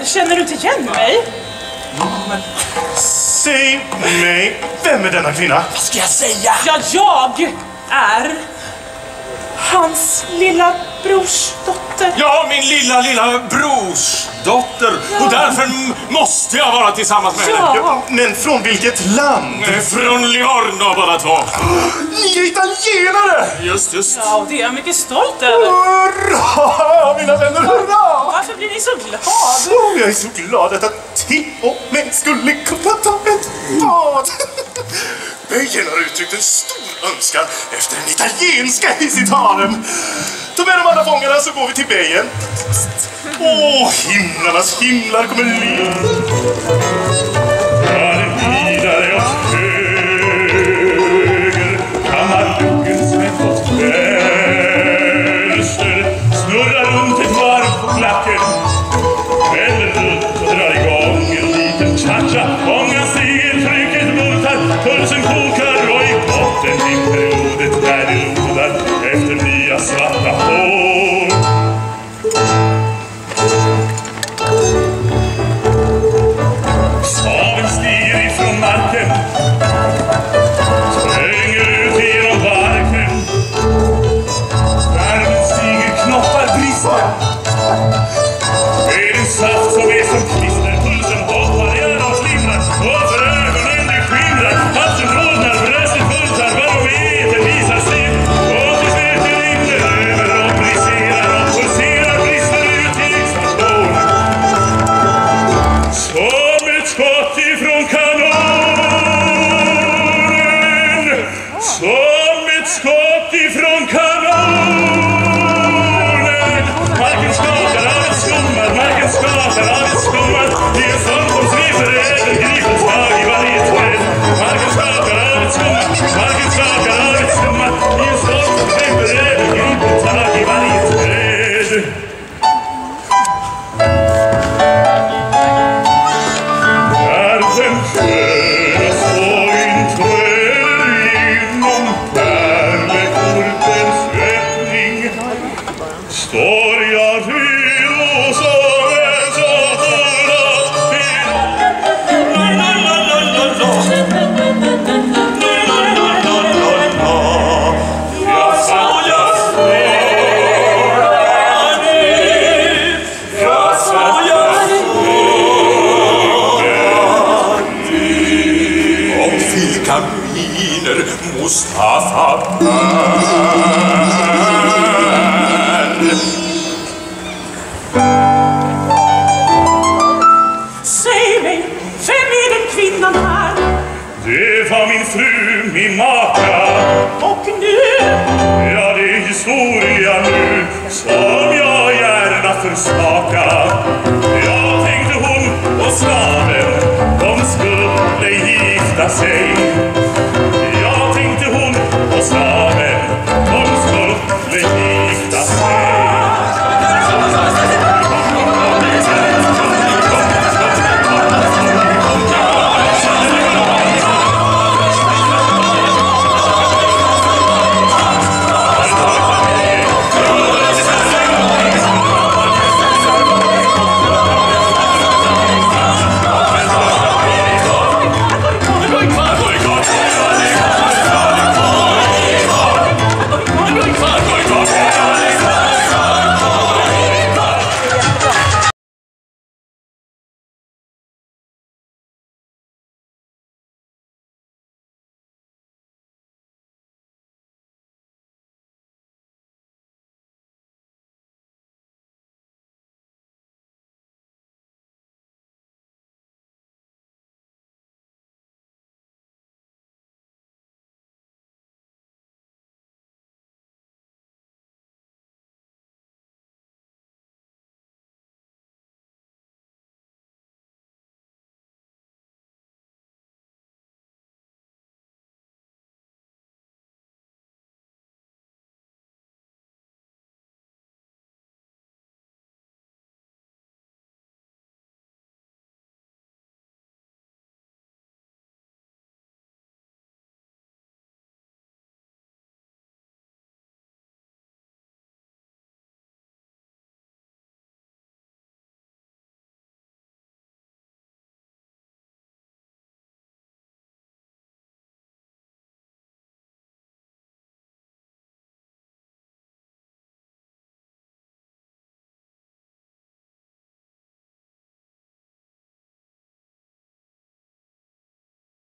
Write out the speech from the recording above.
Känner du inte igen mig? Men, säg mig, vem är denna kvinna? Vad ska jag säga? Ja, jag är hans lilla brors dotter. Ja, min lilla brors dotter. Ja. Och därför måste jag vara tillsammans med henne. Ja. Men från vilket land? Från Livorno båda två. Ni är italienare! Just. Ja, och det är jag mycket stolt över. Hurra, mina vänner, hurra! Varför blir ni så glad? Jag är så glad att till och med skulle kunna ta ett bad. Böjen har uttryckt en stor önskan efter en italienska i sitt harem. Ta med de andra fångarna så går vi till Böjen. Åh, himlarnas himlar kommer le. Vidare åt höger, kammarduken smätt åt vänster, snurrar runt ett varv på klacken, vänder runt och drar igång en liten cha-cha. Ångan stiger, trycket multar, pulsen kokar och i botten in periodet där det lodar efter nya svarta hår. Saven stiger ifrån marken, tränger ut genom barken. Värmen stiger, knoppar brister. Med en saft som är som klister, pulsen hoppar, hjärnan flimrar och för ögonen det skimrar. Halsen rodnar, bröstet bultar, barometern visar sin. Och till slut det rinner över och briserar och pulserar, brister ut i expansion. Som ett skott ifrån kanonen, som ett skott ifrån kanonen. Marken skakar av ett skummar, marken skakar av ett skummar. Det är en sång som sveper över gripens dag i varje träd. Marken skakar av ett skummar, marken skakar av ett skummar. Det är en sång som sveper över gripens dag i varje träd. När den sköna sången träder inom pärleportens öppning, står jag redo som en soldat. Jag sa jag om filkaminer Mustafa Säg mig, vem är den kvinnan här? Det var min fru, min maka. Och nu? Ja, det är historia nu som jag gärna försmaka. Jag tänkte hon och slaven, de skulle gifta sig.